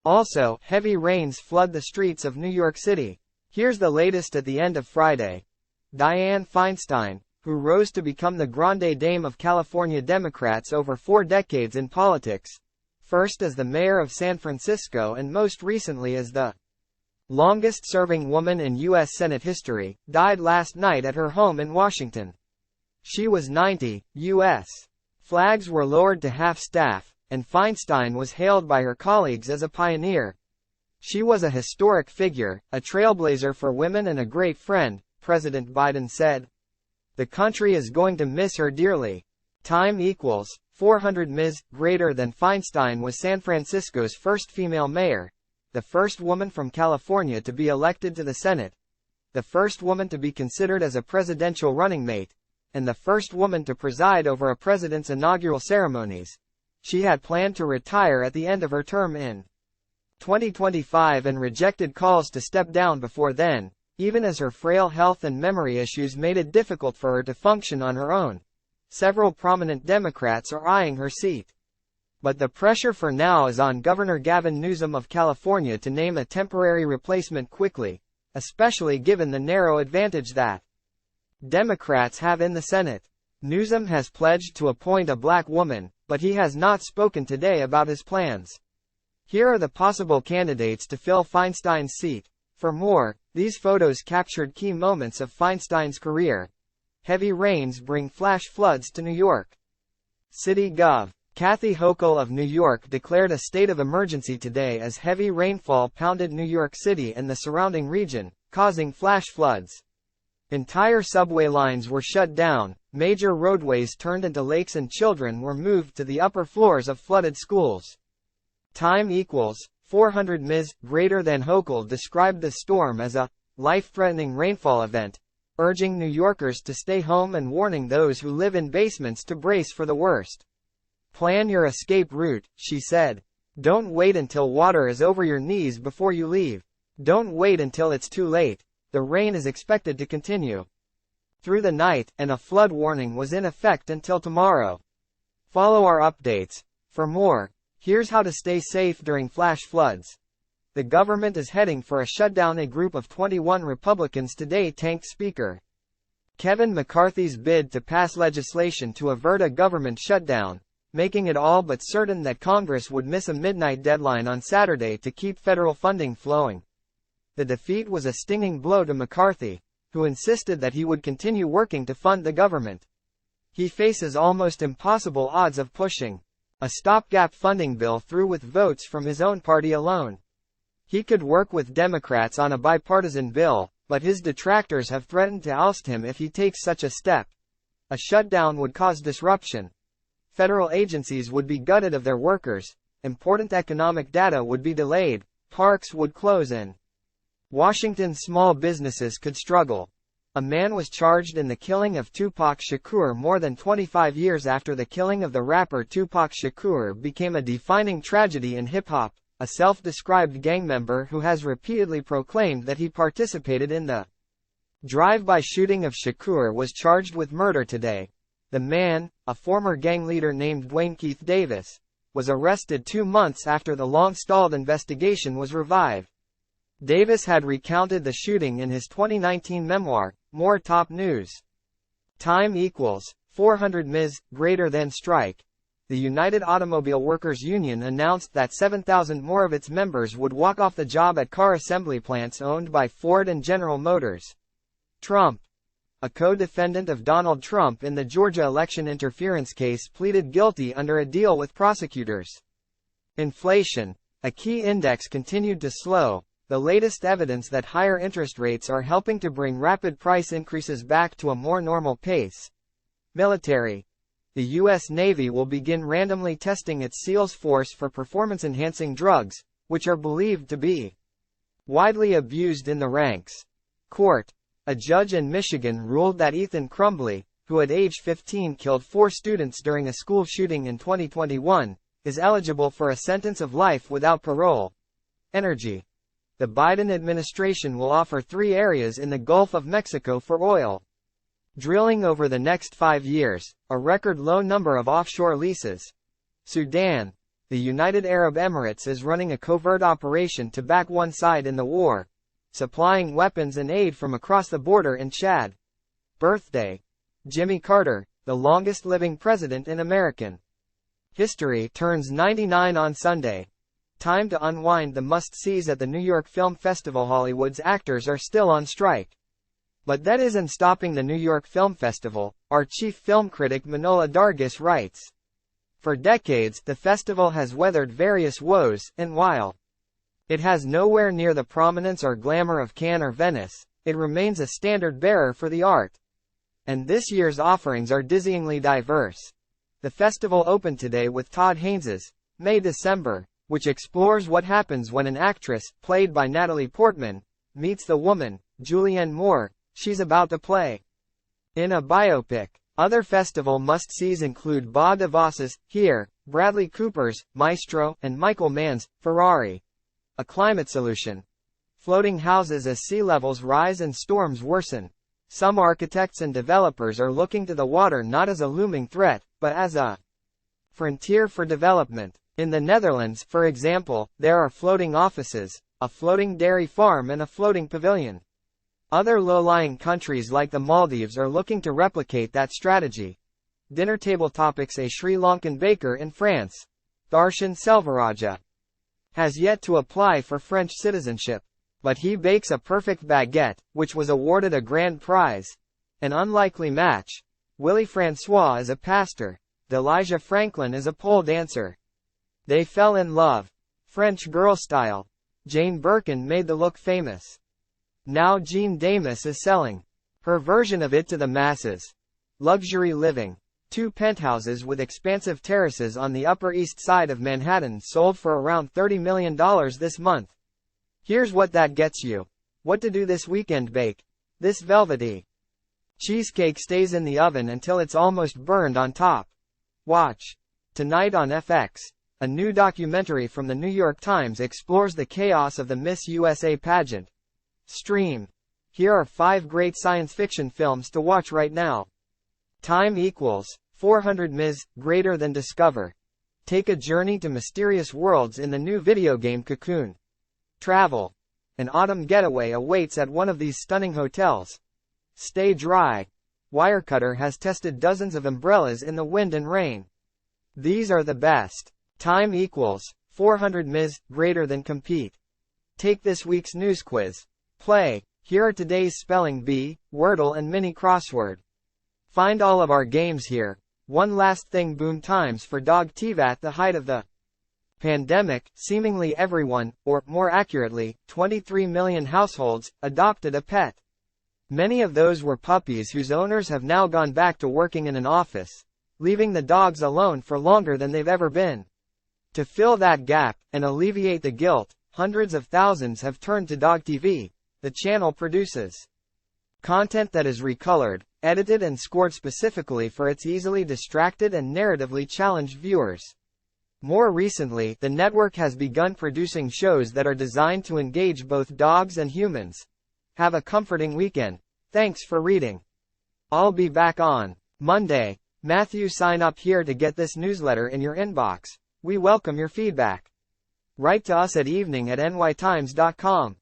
Also, heavy rains flood the streets of New York City. Here's the latest at the end of Friday. Dianne Feinstein, who rose to become the grande dame of California Democrats over 4 decades in politics, first as the mayor of San Francisco and most recently as the longest-serving woman in U.S. Senate history, died last night at her home in Washington. She was 90. U.S. flags were lowered to half-staff, and Feinstein was hailed by her colleagues as a pioneer. She was a historic figure, a trailblazer for women and a great friend, President Biden said. The country is going to miss her dearly. Time equals 400 Ms. Greater than Feinstein was San Francisco's first female mayor, the first woman from California to be elected to the Senate, the first woman to be considered as a presidential running mate, and the first woman to preside over a president's inaugural ceremonies. She had planned to retire at the end of her term in 2025 and rejected calls to step down before then, even as her frail health and memory issues made it difficult for her to function on her own. Several prominent Democrats are eyeing her seat. But the pressure for now is on Governor Gavin Newsom of California to name a temporary replacement quickly, especially given the narrow advantage that Democrats have in the Senate. Newsom has pledged to appoint a black woman, but he has not spoken today about his plans. Here are the possible candidates to fill Feinstein's seat. For more, these photos captured key moments of Feinstein's career. Heavy rains bring flash floods to New York. City Gov. Kathy Hochul of New York declared a state of emergency today as heavy rainfall pounded New York City and the surrounding region, causing flash floods. Entire subway lines were shut down, major roadways turned into lakes and children were moved to the upper floors of flooded schools. Time equals 400 Ms. Greater than Hochul described the storm as a life-threatening rainfall event, urging New Yorkers to stay home and warning those who live in basements to brace for the worst. Plan your escape route, she said. Don't wait until water is over your knees before you leave. Don't wait until it's too late. The rain is expected to continue through the night, and a flood warning was in effect until tomorrow. Follow our updates for more. Here's how to stay safe during flash floods. The government is heading for a shutdown. A group of 21 Republicans today tanked Speaker Kevin McCarthy's bid to pass legislation to avert a government shutdown, making it all but certain that Congress would miss a midnight deadline on Saturday to keep federal funding flowing. The defeat was a stinging blow to McCarthy, who insisted that he would continue working to fund the government. He faces almost impossible odds of pushing a stopgap funding bill through with votes from his own party alone. He could work with Democrats on a bipartisan bill, but his detractors have threatened to oust him if he takes such a step. A shutdown would cause disruption. Federal agencies would be gutted of their workers, important economic data would be delayed, parks would close and Washington's small businesses could struggle. A man was charged in the killing of Tupac Shakur more than 25 years after the killing of the rapper Tupac Shakur became a defining tragedy in hip-hop. A self-described gang member who has repeatedly proclaimed that he participated in the drive-by shooting of Shakur was charged with murder today. The man, a former gang leader named Dwayne Keith Davis, was arrested 2 months after the long-stalled investigation was revived. Davis had recounted the shooting in his 2019 memoir, More Top News. Time equals 400 Ms. Greater than strike. The United Automobile Workers Union announced that 7,000 more of its members would walk off the job at car assembly plants owned by Ford and General Motors. Trump, a co-defendant of Donald Trump in the Georgia election interference case, pleaded guilty under a deal with prosecutors. Inflation, a key index, continued to slow, the latest evidence that higher interest rates are helping to bring rapid price increases back to a more normal pace. Military. The U.S. Navy will begin randomly testing its SEALs force for performance-enhancing drugs, which are believed to be widely abused in the ranks. Court. A judge in Michigan ruled that Ethan Crumbley, who at age 15 killed 4 students during a school shooting in 2021, is eligible for a sentence of life without parole. Energy. The Biden administration will offer 3 areas in the Gulf of Mexico for oil drilling over the next 5 years, a record low number of offshore leases. Sudan. the United Arab Emirates is running a covert operation to back one side in the war, supplying weapons and aid from across the border in Chad. Birthday: Jimmy Carter, the longest living president in American history, turns 99 on Sunday. Time to unwind the must-sees at the New York Film Festival. Hollywood's actors are still on strike. But that isn't stopping the New York Film Festival, our chief film critic Manohla Dargis writes. For decades, the festival has weathered various woes, and while it has nowhere near the prominence or glamour of Cannes or Venice, it remains a standard-bearer for the art. And this year's offerings are dizzyingly diverse. The festival opened today with Todd Haynes' May-December, which explores what happens when an actress, played by Natalie Portman, meets the woman, Julianne Moore, she's about to play in a biopic. Other festival must-sees include Bob DeVos's Here, Bradley Cooper's Maestro, and Michael Mann's Ferrari, a climate solution. Floating houses as sea levels rise and storms worsen. Some architects and developers are looking to the water not as a looming threat, but as a frontier for development. In the Netherlands, for example, there are floating offices, a floating dairy farm and a floating pavilion. Other low-lying countries like the Maldives are looking to replicate that strategy. Dinner table topics: a Sri Lankan baker in France, Darshan Selvaraja, has yet to apply for French citizenship. But he bakes a perfect baguette, which was awarded a grand prize. An unlikely match: Willie Francois is a pastor, Delijah Franklin is a pole dancer. They fell in love. French girl style. Jane Birkin made the look famous. Now Jean Damas is selling her version of it to the masses. Luxury living. 2 penthouses with expansive terraces on the Upper East Side of Manhattan sold for around $30 million this month. Here's what that gets you. What to do this weekend: bake this velvety cheesecake stays in the oven until it's almost burned on top. Watch tonight on FX. A new documentary from the New York Times explores the chaos of the Miss USA pageant. Stream. Here are 5 great science fiction films to watch right now. Time equals 400 ms, greater than discover. Take a journey to mysterious worlds in the new video game Cocoon. Travel. An autumn getaway awaits at one of these stunning hotels. Stay dry. Wirecutter has tested dozens of umbrellas in the wind and rain. These are the best. Time equals 400 ms, greater than compete. Take this week's news quiz. Play. Here are today's spelling bee, Wordle and mini crossword. Find all of our games here. One last thing: boom times for dog TV. At the height of the pandemic, seemingly everyone, or more accurately, 23 million households, adopted a pet. Many of those were puppies whose owners have now gone back to working in an office, leaving the dogs alone for longer than they've ever been. To fill that gap, and alleviate the guilt, hundreds of thousands have turned to Dog TV. The channel produces content that is recolored, edited and scored specifically for its easily distracted and narratively challenged viewers. More recently, the network has begun producing shows that are designed to engage both dogs and humans. Have a comforting weekend. Thanks for reading. I'll be back on Monday. Matthew, sign up here to get this newsletter in your inbox. We welcome your feedback. Write to us at evening@nytimes.com.